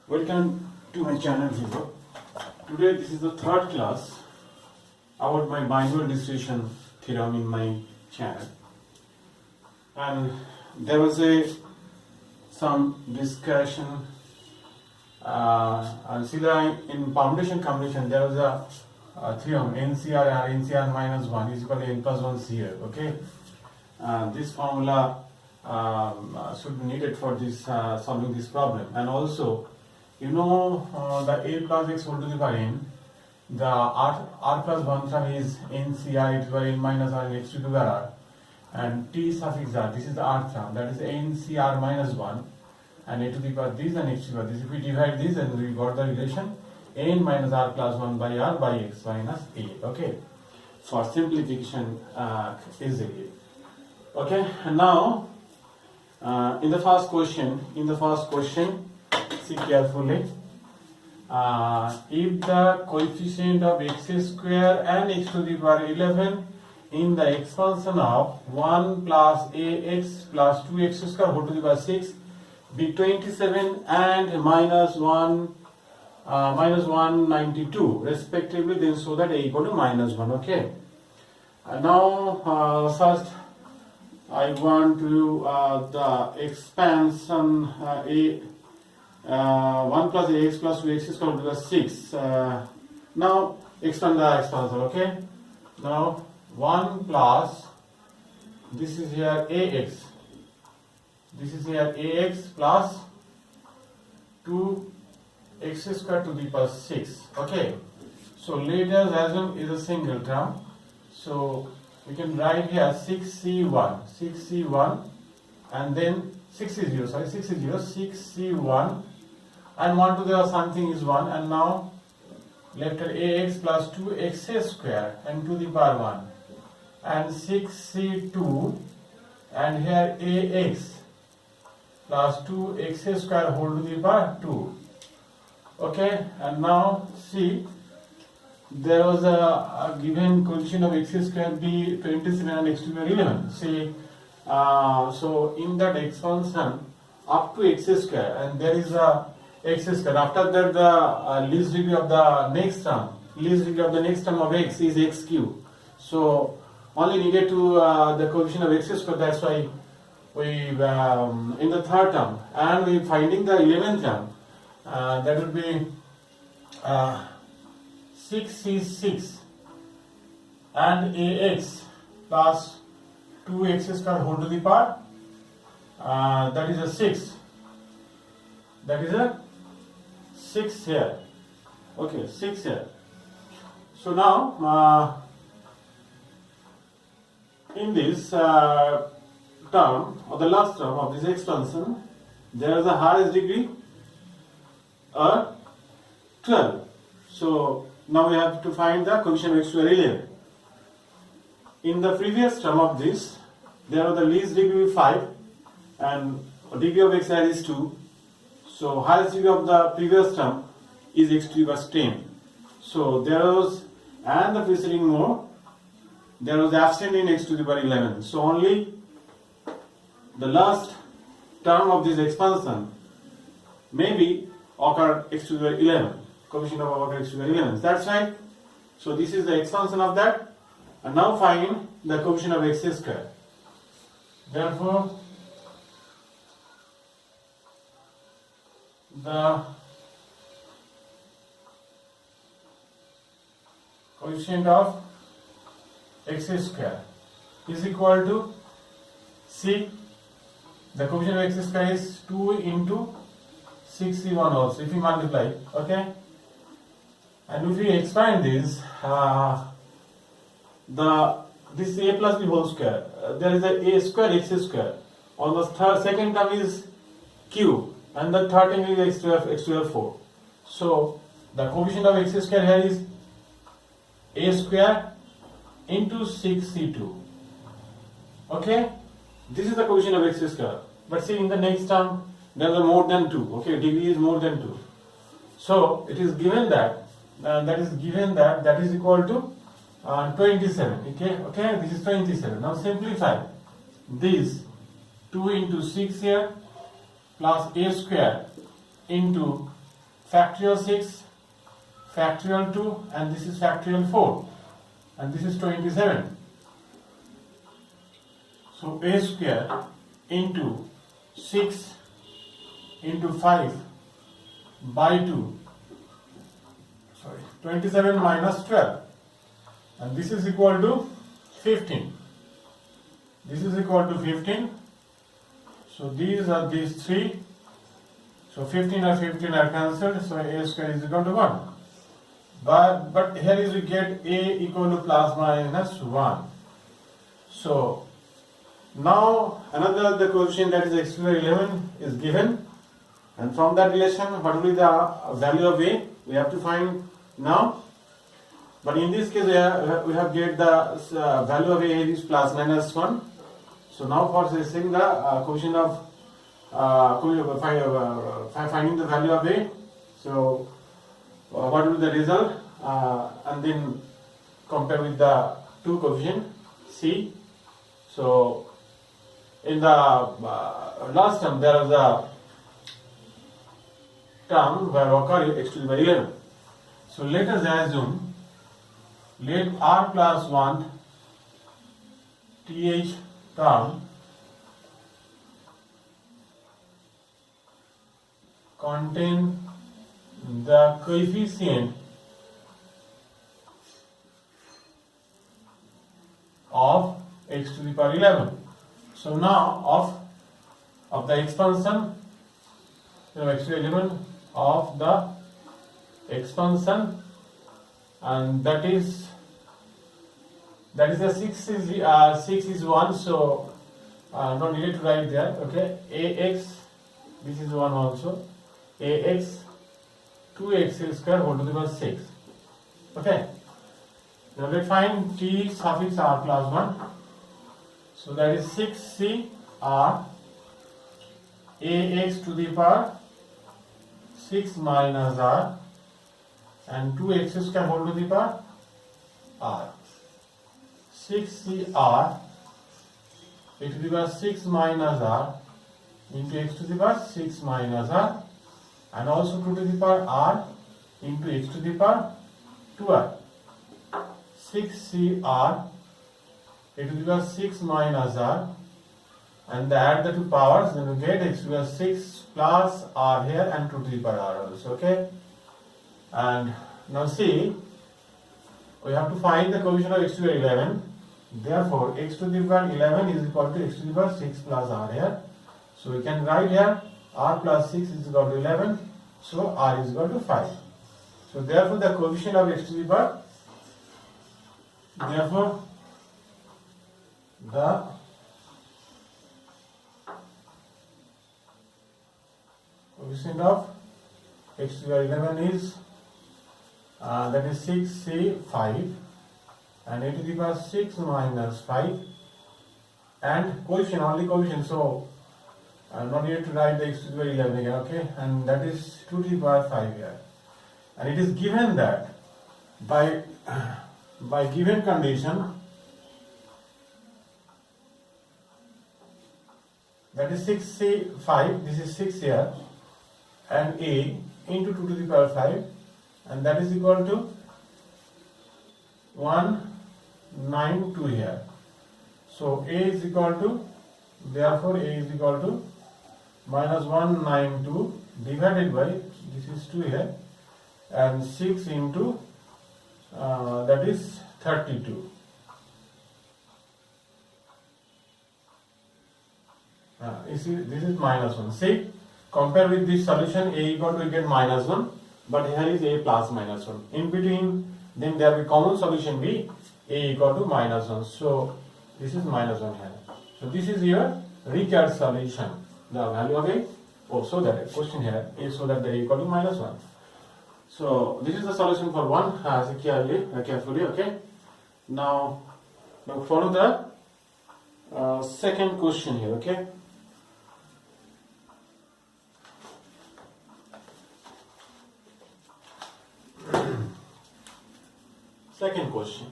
Welcome to my channel video. Today this is the third class about my binomial distribution theorem in my channel, and there was some discussion and see that in permutation combination there was a theorem NCR minus 1 is equal to n plus 1 CR. Okay, this formula should be needed for this solving this problem. And also, you know, the a plus x whole to the power n, the r plus 1 term is NCR to the n minus r and x to the power r, and t suffix r, this is the r term, that is NCR minus 1 and a to the power this and x to the power this. If we divide this, and we got the relation n minus r plus 1 by r by x minus a. Okay, for simplification easily. Okay, and now in the first question, see carefully. If the coefficient of x square and x to the power 11 in the expansion of 1 plus ax plus 2x square whole to the power 6 be 27 and minus 192 respectively, then show that a equal to minus 1. Okay, now first I want to the expansion 1 plus ax plus 2x is equal to 6. Now expand the expansion. Okay, now 1 plus, this is here ax, this is here ax plus 2x square to the power 6. Okay, so let us assume is a single term, so we can write here 6c1 and then 6c1 and 1 to the something is 1, and now left at ax plus 2x square and to the power 1 and 6c2 and here ax plus 2x square whole to the power 2. Okay, and now see, there was a given coefficient of x square be 27 and x to the power 11. See, so in that expansion up to x square, and there is a x square. After that, the least degree of the next term of x is x cube. So only needed to the coefficient of x square. That's why we in the third term, and we finding the 11th term. That would be 6c6 and ax plus 2x square whole to the power that is a 6. That is a 6 here. Okay, 6 here. So now in this term, or the last term of this expansion, there is a highest degree 12. So now we have to find the coefficient of x to the 11. In the previous term of this, there was the least degree 5 and degree of x here is 2. So highest degree of the previous term is x to the power 10. So there was, and the preceding more, there was absent in x to the power 11. So only the last term of this expansion maybe occur x to the power 11. Coefficient of occur x to the power 11. That's right. So this is the expansion of that. And now find the coefficient of x square. Therefore, the coefficient of x square is equal to, see, the coefficient of x square is 2 into 6c1 also, if we multiply. Okay, and if we expand this, this a plus b whole square, there is a square x square. On the second term is cube, and the third term is x to the 4. So the coefficient of x square here is a square into 6c2. Okay, this is the coefficient of x square. But see, in the next term there is a more than 2. Okay, degree is more than 2. So it is given that that is equal to 27. Okay, this is 27. Now simplify this 2 into 6 here plus a square into factorial 6, factorial 2, and this is factorial 4, and this is 27. So a square into 6 into 5 by 2, 27 minus 12, and this is equal to 15. This is equal to 15. So these are these three. So 15 or 15 are cancelled. So a square is equal to 1. But here is we get a equal to plus minus 1. So now another the coefficient, that is x to the 11, is given, and from that relation what will be the value of a we have to find now. But in this case we have get the value of a is plus minus 1. So now for setting the coefficient of finding the value of a, so what will be the result, and then compare with the two coefficient c. So in the last term there is a term where occur x to the power 11. So let us assume, let r plus 1 th term contain the coefficient of x to the power 11. So now of the expansion, x to the 11 of the expansion, and that is the 6 is 1, so no need to write there. Okay, ax, this is 1 also, ax 2x square whole to the power 6. Okay, now let's find t suffix r plus 1. So that is 6c r ax to the power 6 minus r and 2x square whole to the power r. 6c r a to the power 6 minus r into x to the power 6 minus r, and also 2 to the power r into x to the power 2r. 6c r a to the power 6 minus r, and add the two powers, then we get x to the power 6 plus r here and 2 to the power r also. Okay, and now see, we have to find the coefficient of x to the 11. Therefore x to the power 11 is equal to x to the power 6 plus r here. So we can write here r plus 6 is equal to 11, so r is equal to 5. So therefore the coefficient of x to the power, therefore the coefficient of x to the power 11 is that is 6c5 and a to the power 6 minus 5, and coefficient, only coefficient, so I'm not here to write the x to the power 11 again. Okay, and that is 2 to the power 5 here, and it is given that by given condition, that is 6c5, this is 6 here, and a into 2 to the power 5, and that is equal to 192 here. So a is equal to, therefore a is equal to minus 192 divided by, this is 2 here, and 6 into that is 32. You see, this is minus 1. See, compare with this solution, a equal to, you get minus 1, but here is a plus minus 1. In between, then there will be common solution be a equal to minus 1. So this is minus 1 here. So this is your required solution. The value of a, so that question here is so that they equal to minus 1. So this is the solution for 1. Carefully, okay. Now follow the second question here, okay. Second question.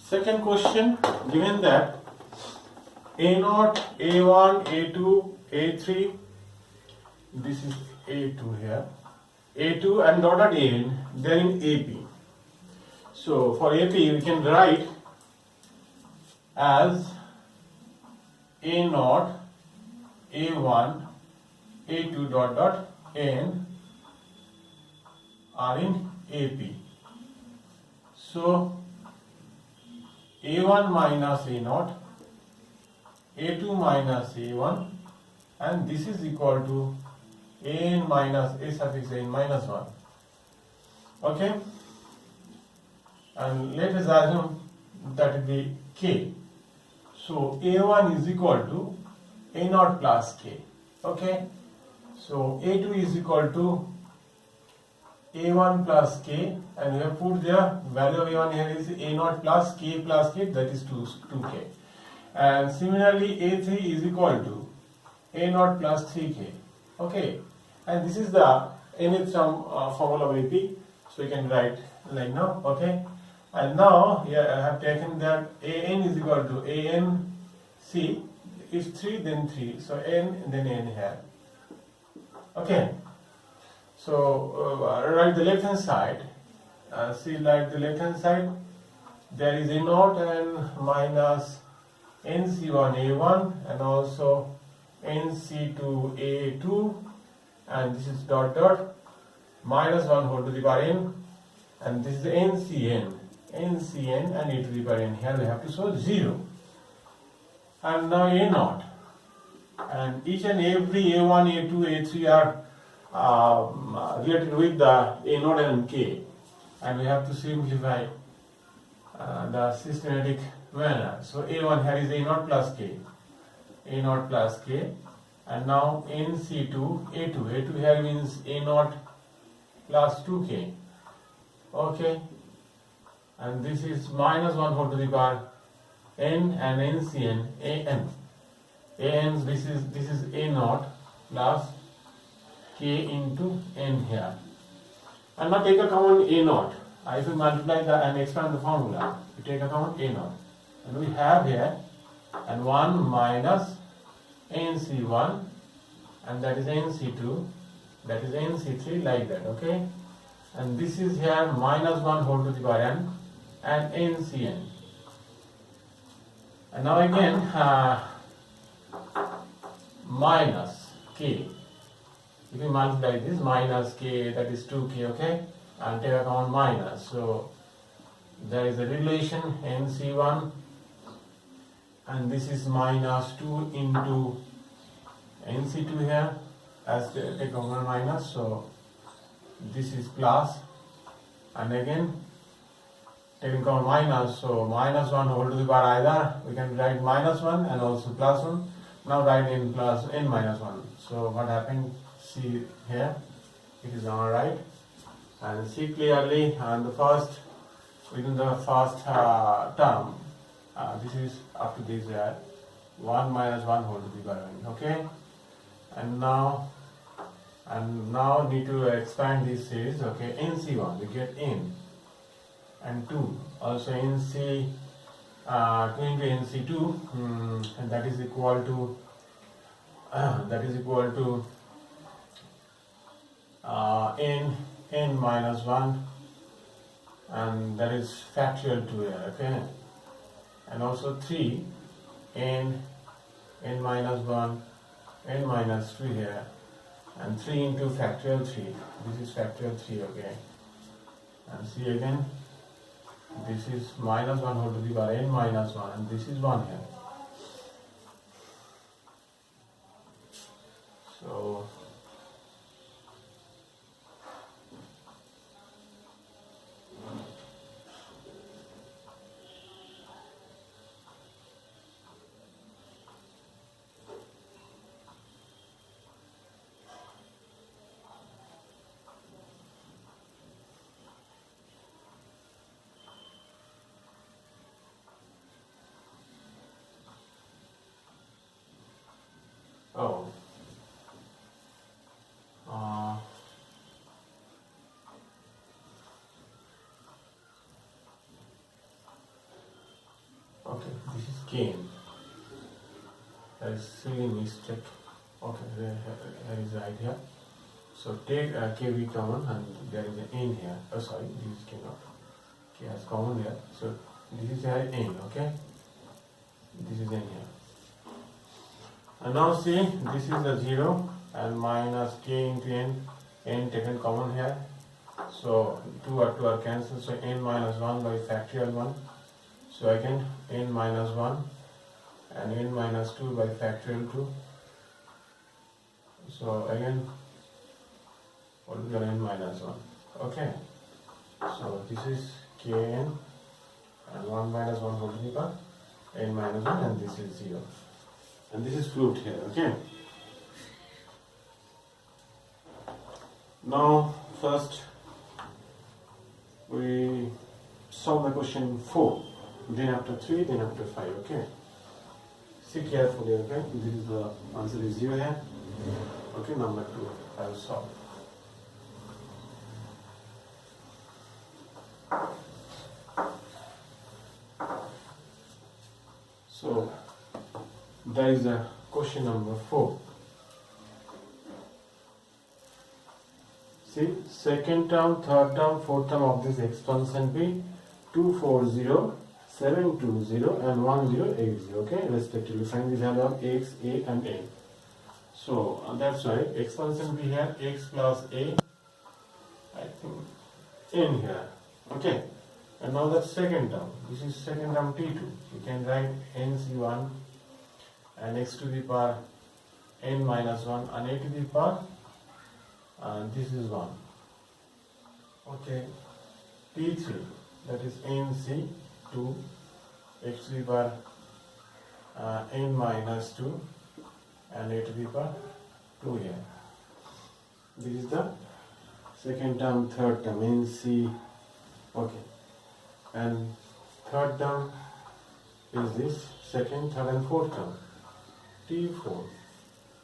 Second question, given that A0, A1, A2, A3, this is A2 here, A2 and dotted AN, they are in AP. So for AP we can write as A0, A1, A2 dot AN are in AP. So A1 minus A0, A2 minus A1, and this is equal to AN minus A suffix N minus 1. Okay? And let us assume that it be K. So A1 is equal to A0 plus K. Okay? So A2 is equal to A1 plus K, and we have put the value of A1 here is A0 plus K, that is 2K. And similarly A3 is equal to A0 plus 3K. Okay, and this is the nth sum formula of AP, so you can write like now. Okay, and now here I have taken that AN is equal to ANC, if 3 then 3, so N then N here. Okay, so write the left hand side, see like the left hand side, there is A0 and minus NC1 A1 and also NC2 A2, and this is dot minus 1 whole to the power n, and this is NCN and e to the power n. Here we have to show 0. And now A0, and each and every A1, A2, A3 are related with the A0 and K, and we have to simplify the systematic manner. So A1 here is A0 plus K, A0 plus K, and now NC2 A2, A2 here means A0 plus 2K. Okay, and this is minus 1 whole to the power n, and NCN AN, this is A0 plus K into N here. And now take a common A0. If you multiply and expand the formula, you take a common A0, and we have here and 1 minus NC1, and that is NC2, that is NC3, like that. Okay, and this is here minus 1 whole to the power n and NCN. And now again minus K. If you multiply this, minus K, that is 2K. Okay, and take account minus. So there is a relation NC1, and this is minus 2 into NC2 here, as take over minus, so this is plus, and again taking account minus, so minus 1 whole to the power, either we can write minus 1 and also plus 1. Now write in plus n minus 1. So what happened, see here, it is on right, and see clearly and the first, within the first term, this is up to this 1 minus 1 whole to the power n. Okay, and now need to expand this series. Okay, NC1 we get n, and 2 also NC 2 into NC2, and that is equal to n minus 1, and that is factorial 2 here. Okay, and also 3 n minus 1, n minus 3 here, and 3 into factorial 3, this is factorial 3. Okay, and see again, this is minus 1 whole to the power n minus 1, and this is 1 here. So oh, this is kn. That is silly mistake. Okay, here is the idea. So take kv common, and there is an n here. Oh sorry, this is k not. K has common here. So this is here n, okay? This is n here. And now see, this is the 0 and minus k into n taken common here. So 2 are cancelled, so n minus 1 by factorial 1. So again n minus 1 and n minus 2 by factorial 2. So again what is n minus 1? Okay. So this is kn and 1 minus 1 whole to the power n minus 1, and this is 0. And this is fluid here, okay? Now first we solve the question 4, then after 3, then after 5, okay? See carefully, okay? This is the answer is 0 here. Okay, number 2, I will solve. So that is the question number 4. See, second term, third term, fourth term of this expansion be 240, 720 and 1080, okay, respectively. Find the value of x, a and n. So that's why expansion be here x plus a, I think n here, okay. And now the second term, this is second term t2. You can write nc1 and x to the power n minus 1 and a to the power, and this is 1. Okay, t3, that is nc2 x to the power n minus 2 and a to the power 2 here. This is the second term, third term, nc, okay. And third term is this, second, third and fourth term, t4,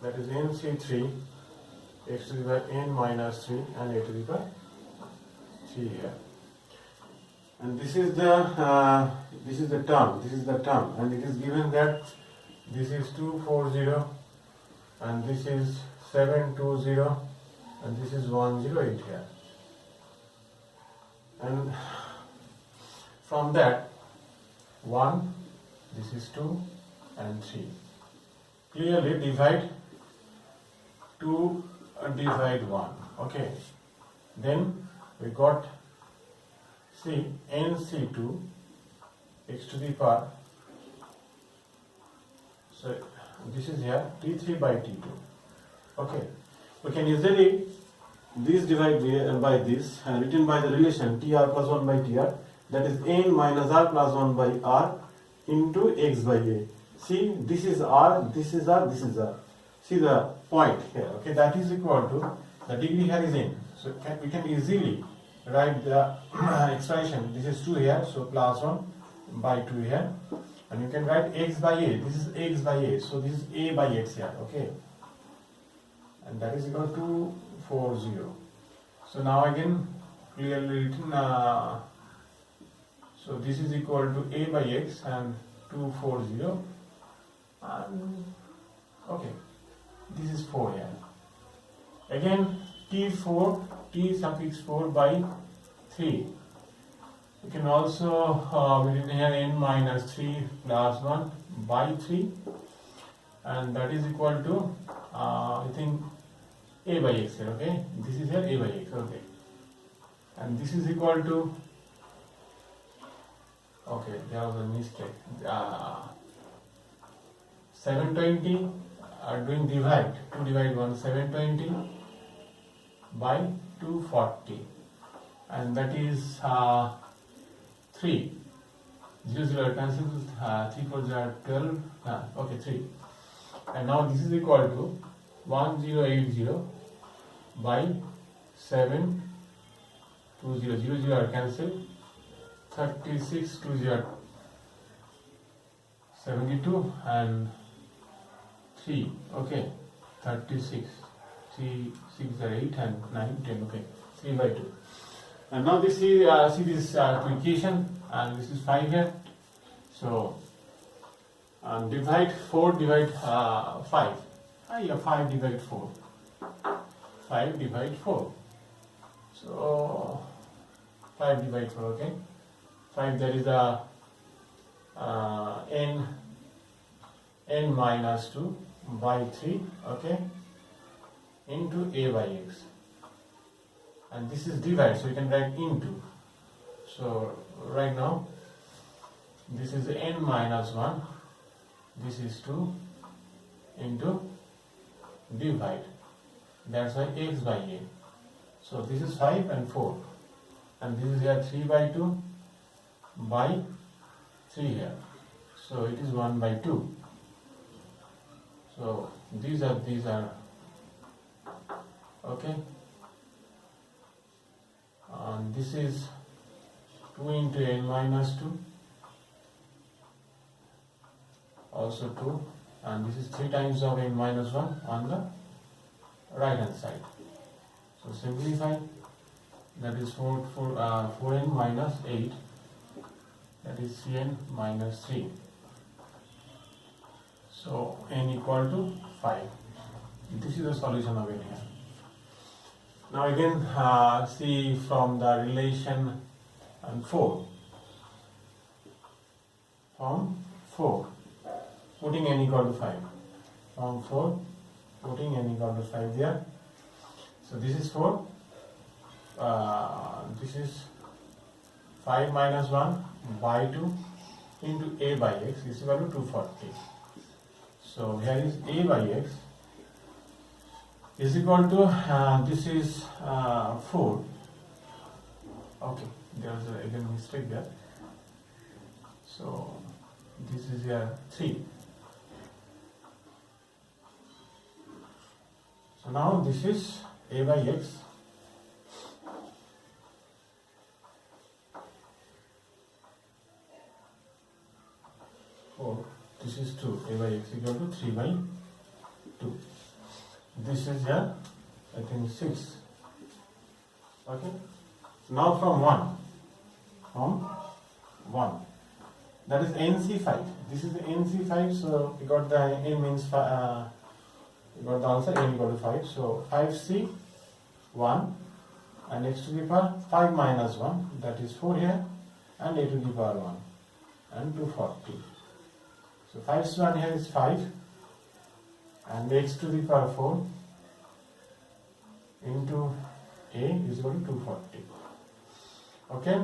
that is nc3 x to the power n minus 3 and a to the power 3 here. And this is the term, and it is given that this is 240 and this is 720 and this is 108 here. And from that 1, this is 2 and 3. Clearly divide 2 and divide 1. Okay. Then we got, see, nc2 x to the power, so this is here t3 by t2. Okay. We can easily this divide by this and written by the relation tr plus 1 by tr, that is n minus r plus 1 by r into x by a. See, this is r, this is r, this is r. See the point here, okay, that is equal to, the degree here is n. So we can easily write the expression, this is 2 here, so plus 1 by 2 here. And you can write x by a, this is x by a, so this is a by x here, okay. And that is equal to 240. So now again clearly written, so this is equal to a by x and 240, and okay, this is 4 here. Again t4, t suffix 4 by 3. You can also written here n minus 3 plus 1 by 3, and that is equal to I think a by x here, okay. This is here a by x, okay. And this is equal to, okay, there was a mistake. 720 doing divide, 2 divide 1, 720 by 240, and that is 3. 0 0 cancels, 3 4 0 12, okay, 3. And now this is equal to 1080 by 7 2 0 0 0 are cancelled, 36 2 0 72 and 3, okay, 36, 3 6 are 8 and 9 10, okay, 3 by 2. And now this is see this equation, and this is 5 here. So and divide 4 divide 5. Yeah, 5 divide 4. 5 divide 4. So 5 divide 4, okay. 5, there is a n minus 2 by 3, okay, into a by x. And this is divide, so you can write into. So right now, this is n minus 1, this is 2 into divide. That's why x by a. So this is 5 and 4. And this is here 3 by 2 by 3 here. So it is 1 by 2. So these are okay. And this is 2 into n minus 2, also 2, and this is 3 times of n minus 1 on the right hand side. So simplify, that is 4n minus 8, that is cn minus 3. So n equal to 5. This is the solution of n here. Now again see from the relation and 4. From 4, putting n equal to 5. From 4, putting n equal to 5 there. So this is 4. This is 5 minus 1 by 2 into a by x is equal to 240. So here is a by x is equal to, this is 4. Okay, there is again mistake there. So this is here 3. So now this is a by x. This is 2, a by x equal to 3 by 2. This is here, I think 6. Okay. Now from 1, that is NC5. This is the NC5, so we got the n means we got the answer n equal to 5. So 5C 1 and x to the power 5 minus 1, that is 4 here, and a to the power 1 and 240. So 5's 1 here is 5 and x to the power 4 into a is equal to 240. Okay.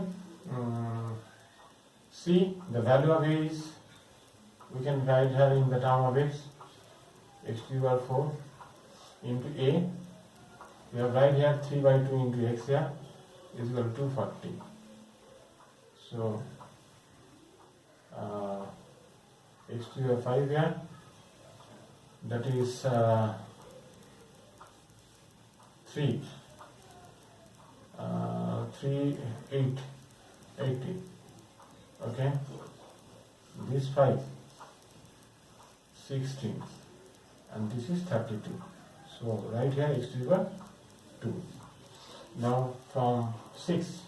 See, the value of a is, we can write here in the term of x to the power 4 into a. We have right here 3 by 2 into x here is equal to 240. So x to the 5 here, that is 3 8 80. Okay, this 5 16 and this is 32. So right here x to the power 2. Now from 6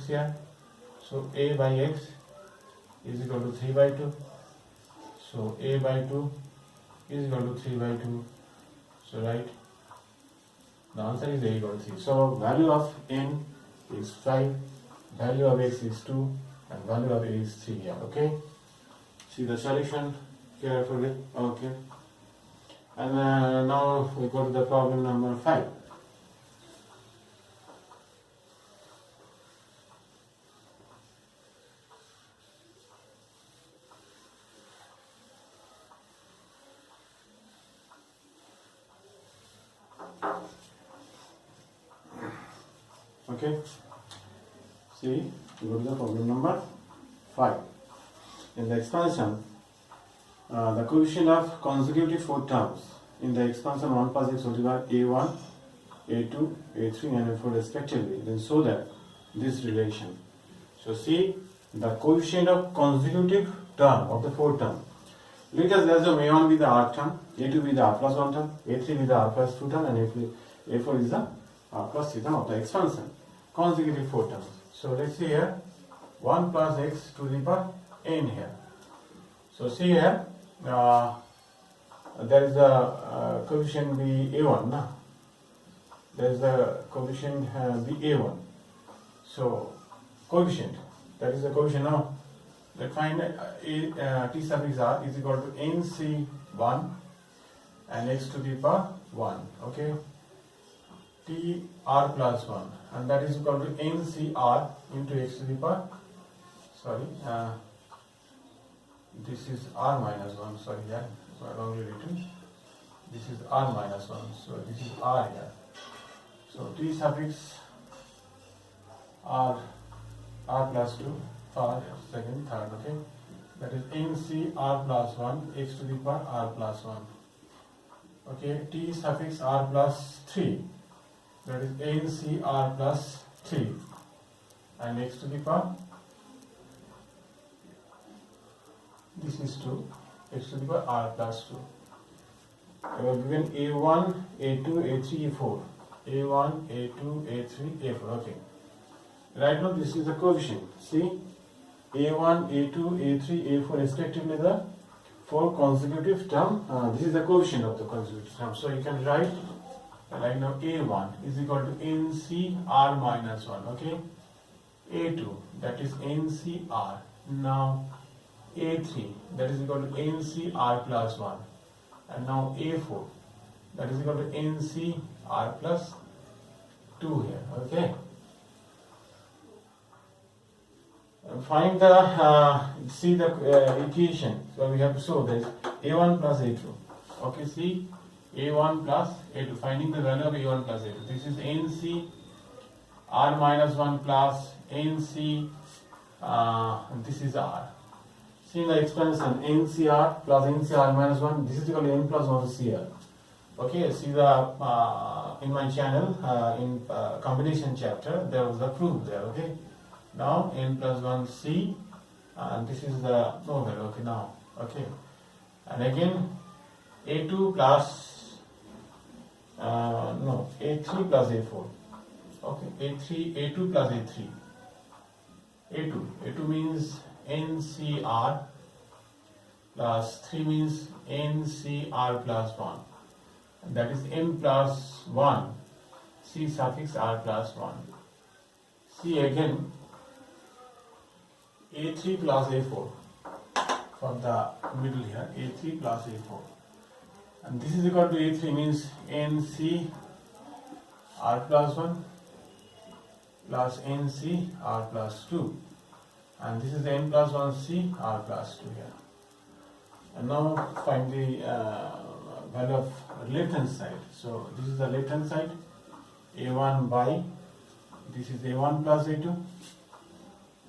here, so a by x is equal to 3 by 2. So a by 2 is equal to 3 by 2. So right, the answer is a equal to 3. So value of n is 5, value of x is 2, and value of a is 3 here. Okay. See the solution carefully. Okay. And now we go to the problem number 5. Okay. See, we go to the problem number 5. In the expansion, the coefficient of consecutive 4 terms in the expansion 1 plus x whole to the power a1, a2, a3 and a4 respectively, then show that this relation. So see the coefficient of consecutive term of the 4 term. Let us assume a1 be the r term, a2 be the r plus 1 term, a3 be the r plus 2 term, and a4 is the r plus 3 term of the expansion. Consecutive 4 terms. So let's see here 1 plus x to the power n here. So see here, there is a coefficient be a1, na? There is a coefficient be a1. So coefficient, that is the coefficient now. Let's find t suffix r is equal to nc1 and x to the power 1. Okay, t r plus 1, and that is equal to ncr into x to the power, sorry, this is r minus 1, sorry, yeah, wrongly written. This is r minus 1, so this is r here. So t suffix r plus 2 for second, third, okay, that is nc r plus 1 x to the power r plus 1. Okay, t suffix r plus 3, that is nc r plus 3, and x to the power, this is 2, x to the power r plus 2. We have given a1, a2, a3, a4. a1, a2, a3, a4. Okay. Right now this is the coefficient. See, a1, a2, a3, a4 respectively the 4 consecutive term. This is the coefficient of the consecutive term. So you can write right now a1 is equal to nc r minus 1. Okay. a2, that is nc r. Now a3, that is equal to nc r plus 1. And now a4, that is equal to nc r plus 2 here. Okay. Find the see the equation. So we have to show this a1 plus a2. Okay, see a1 plus a2. Finding the value of a1 plus a2. This is nc r minus 1 plus nc. This is r. See the expansion ncr plus ncr minus 1. This is equal to n plus 1 cr. Okay, see the in my channel in combination chapter there was the proof there. Okay. Now n plus 1 c, and this is the novel. Okay, now, okay, and again a2 plus no, a3 plus a4. Okay, a2 plus a3. a2 means ncr plus 3 means ncr plus 1, and that is n plus 1 c suffix r plus 1. See again a3 plus a4 from the middle here, a3 plus a4, and this is equal to a3 means nc r plus 1 plus nc r plus 2, and this is n plus 1 c r plus 2 here. And now find the value of left hand side. So this is the left hand side, a1 by, this is a1 plus a2,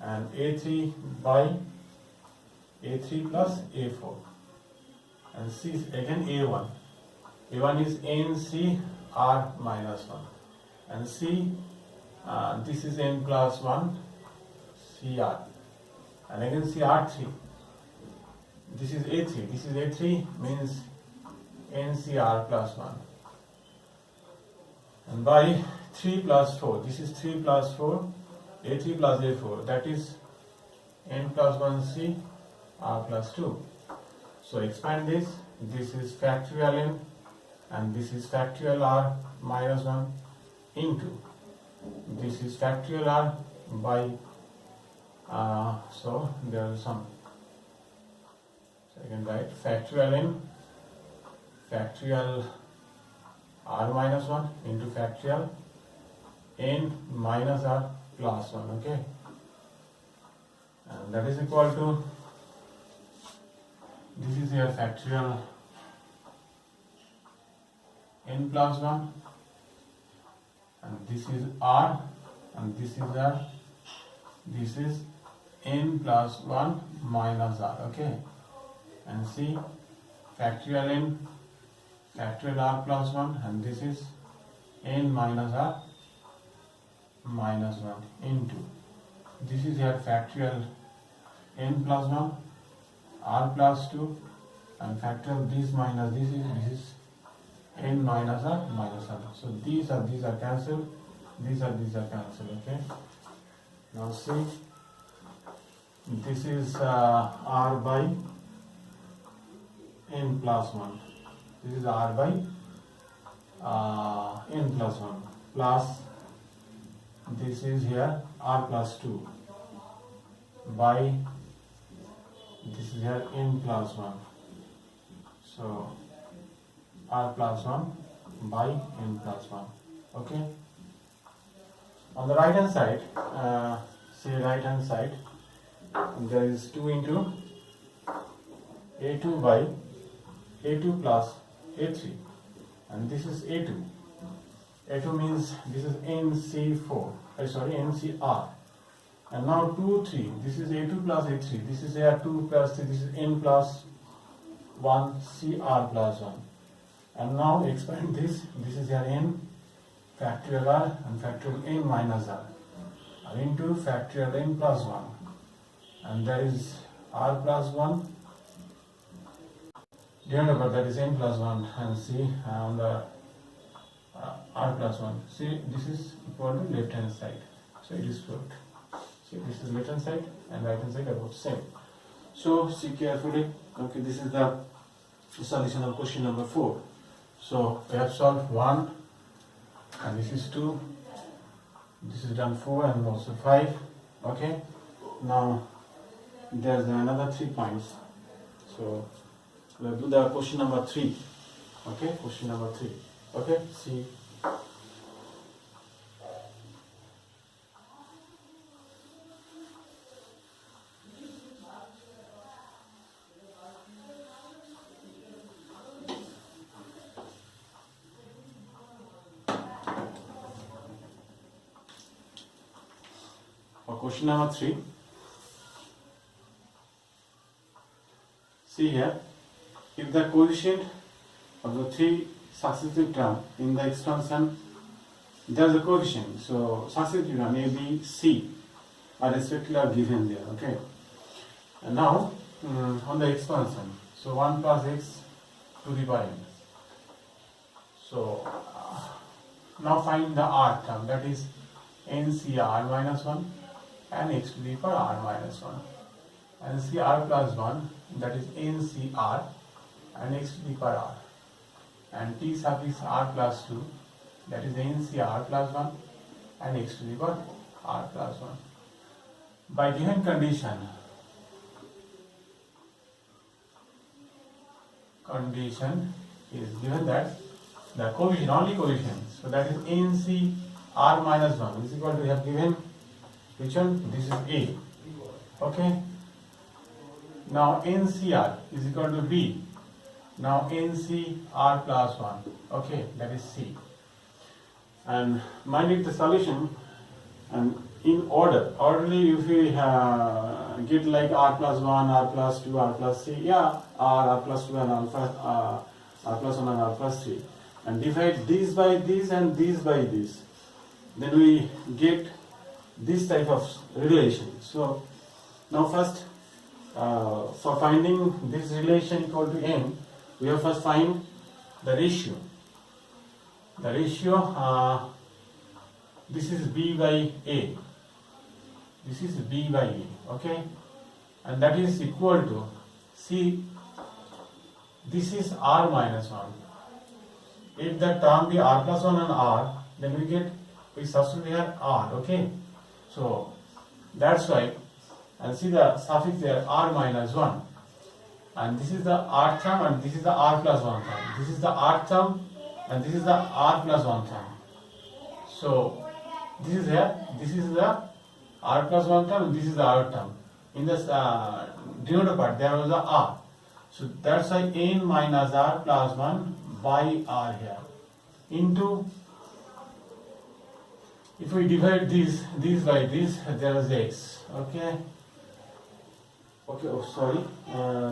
and a3 by a3 plus a4, and c is again a1. a1 is nc r minus 1, and c, this is n plus 1 cr, and again cr3. This is a3. This is a3 means ncr plus 1, and by 3 plus 4. This is 3 plus 4. a3 plus a4, that is n plus 1 c r plus 2. So expand this. This is factorial n, and this is factorial r minus 1 into this is factorial r by so there is some. So you can write factorial n, factorial r minus 1 into factorial n minus r plus 1. Okay, and that is equal to, this is your factorial n plus 1, and this is r, and this is r, this is n plus 1 minus r. Okay, and see factorial n, factorial r plus 1, and this is n minus r minus 1 into, this is here factorial n plus 1 r plus 2, and factorial this minus this is n minus r minus r. So these are cancelled, these are cancelled. Okay, now see this is r by n plus 1. This is r by n plus 1 plus this is here r plus 2 by this is here n plus 1. So r plus 1 by n plus 1. Okay. On the right hand side, say right hand side, there is 2 into a2 by a2 plus a3, and this is a2. a2 means this is nc4, ncr. And now 2, 3, this is a2 plus a3, this is a2 plus 3, this is n plus 1 cr plus 1. And now expand this is your n factorial r and factorial n minus r into factorial n plus 1, and that is r plus 1 divided by that is n plus 1, and see on the r plus 1. See, this is equal to left hand side, so it is flipped. See, this is left hand side and right hand side are both same. So see carefully. Okay, this is the solution of question number 4. So we have solved 1, and this is 2, this is done 4 and also 5. Okay, now there's another 3 points. So we'll do the question number 3. Okay, question number 3. Okay, see. For question number 3, see here, if the coefficient of the 3 successive term in the expansion, there is a coefficient, so successive term A, B, C are respectively are given there. Okay, and now on the expansion, so 1 plus x to the power n. So now find the r term, that is ncr minus 1 and x to the power r minus 1, and cr plus 1, that is ncr and x to the power r, and t suffix r plus 2, that is ncr plus 1 and x to the power r plus 1. By given condition is given that the coefficient, only coefficient, so that is ncr minus 1 is equal to, we have given which one? This is A. Okay. Now ncr is equal to B. Now ncr plus 1. Okay, that is C. And mind it, the solution, and in order, orderly, if we get like r plus 1, r plus 2, r plus 3, yeah, r plus 2 and r plus 1 and r plus 3, and divide this by this and this by this, then we get this type of relation. So now first, for finding this relation equal to n, we have first find the ratio. The ratio, this is b by a. This is b by a. Okay, and that is equal to, see, this is r minus 1. If the term be r plus 1 and r, then we substitute here r. Okay, so that's why, and see the suffix there r minus 1, and this is the r term and this is the r plus 1 term. This is the r term and this is the r plus 1 term. So this is here, this is the r plus 1 term and this is the r term. In the denominator part there was a r. So that's why n minus r plus 1 by r here into, if we divide this by this, there is x. Okay. Okay. Oh, sorry.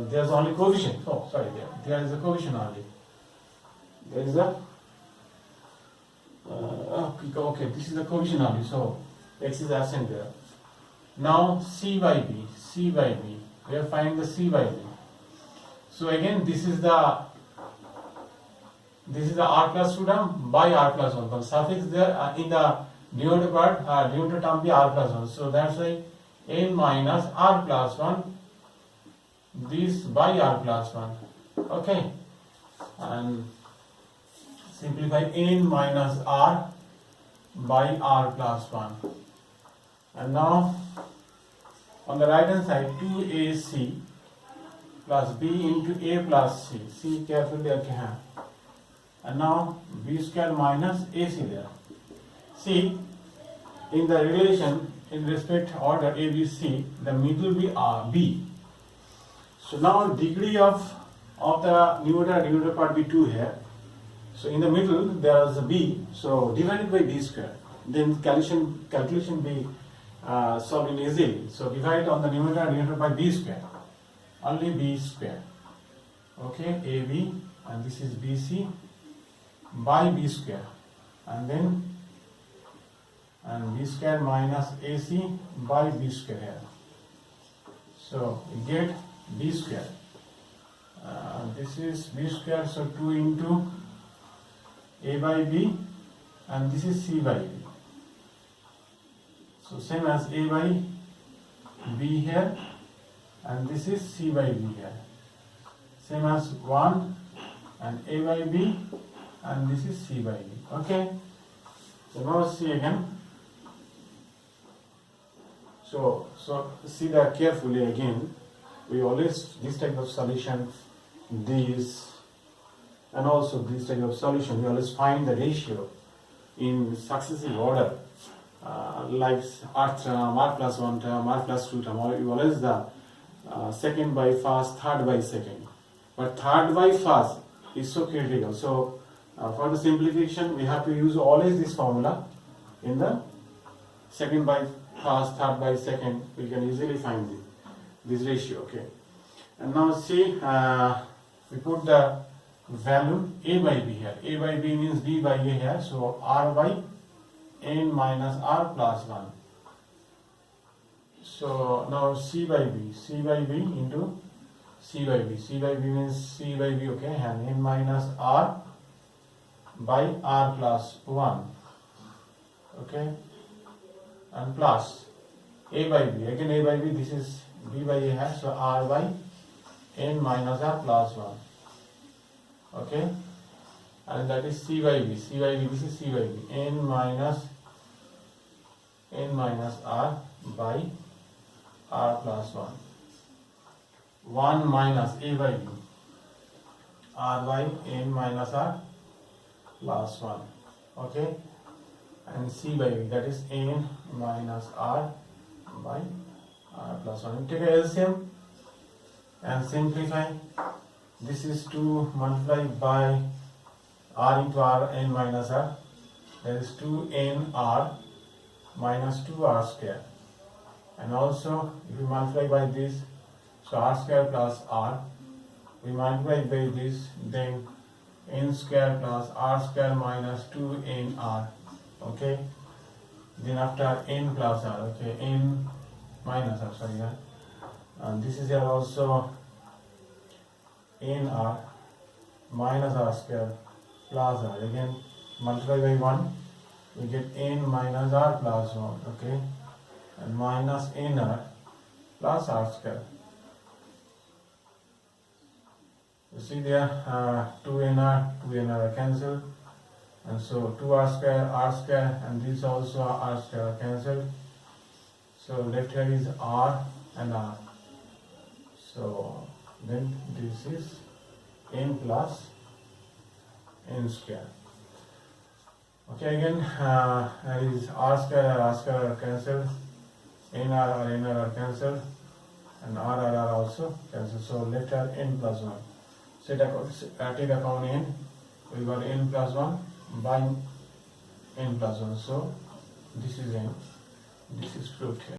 There's only coefficient. Oh, sorry. There is a coefficient only. There is a. Okay. This is the coefficient only. So x is absent there. Now c by b. We have find the c by b. So again, this is the r plus 2 term by r plus 1 term. Suffix there in the denominator part, denominator term be r plus 1. So that's why n minus r plus 1, this by r plus 1. Okay, and simplify n minus r by r plus 1. And now on the right hand side 2ac plus b into a plus c. See carefully again. And now b square minus ac there. See, in the relation in respect order a b c, the middle will be b. So now degree of the numerator part be 2 here. So in the middle there is a b. So divided by b square. Then calculation be solved easily. So divide on the numerator by b square. Only b square. Okay, ab, and this is bc by b square, and then b square minus ac by b square here. So we get b square. This is b square, so 2 into a by b, and this is c by b. So same as a by b here, and this is c by b here. Same as 1 and a by b, and this is c by b. Okay. So now see again. So see that carefully again. We always this type of solution, this, and also this type of solution. We always find the ratio in successive order, like r term, r plus 1 term, r plus 2 term. Or you always the second by first, third by second. But third by first is so critical. So for the simplification, we have to use always this formula in the second by first, third by second. We can easily find this ratio. Okay. And now see, we put the value a by b here. A by b means b by a here. So r by n minus r plus 1. So now c by b into c by b. C by b means c by b, okay, and n minus r by r plus 1, okay, and plus a by b. Again a by b, this is b by a here, so r by n minus r plus 1, okay, and that is c by b. C by b, this is c by b, n minus r by r plus 1. 1 minus a by b, r by n minus r plus 1, okay, and c by b, that is n minus r by r plus 1. Take a LCM and simplify. This is 2 multiplied by r into r n minus r, that is 2n r minus 2r square, and also if you multiply by this, so r square plus r, we multiply by this, then n square plus r square minus 2nr, okay, then after n plus r, okay, n minus r, sorry, and this is here also nr minus r square plus r, again multiply by 1, we get n minus r plus 1, okay, and minus nr plus r square. You see there, 2nr are cancelled, and so 2r square, and this also r square are cancelled. So left here is r and r. So then this is n plus n square. Okay, again there is r square are cancelled, nr are cancelled, and r are also cancelled. So left here n plus 1. So take account n, we got n plus 1 by n plus 1. So this is n, this is proved here.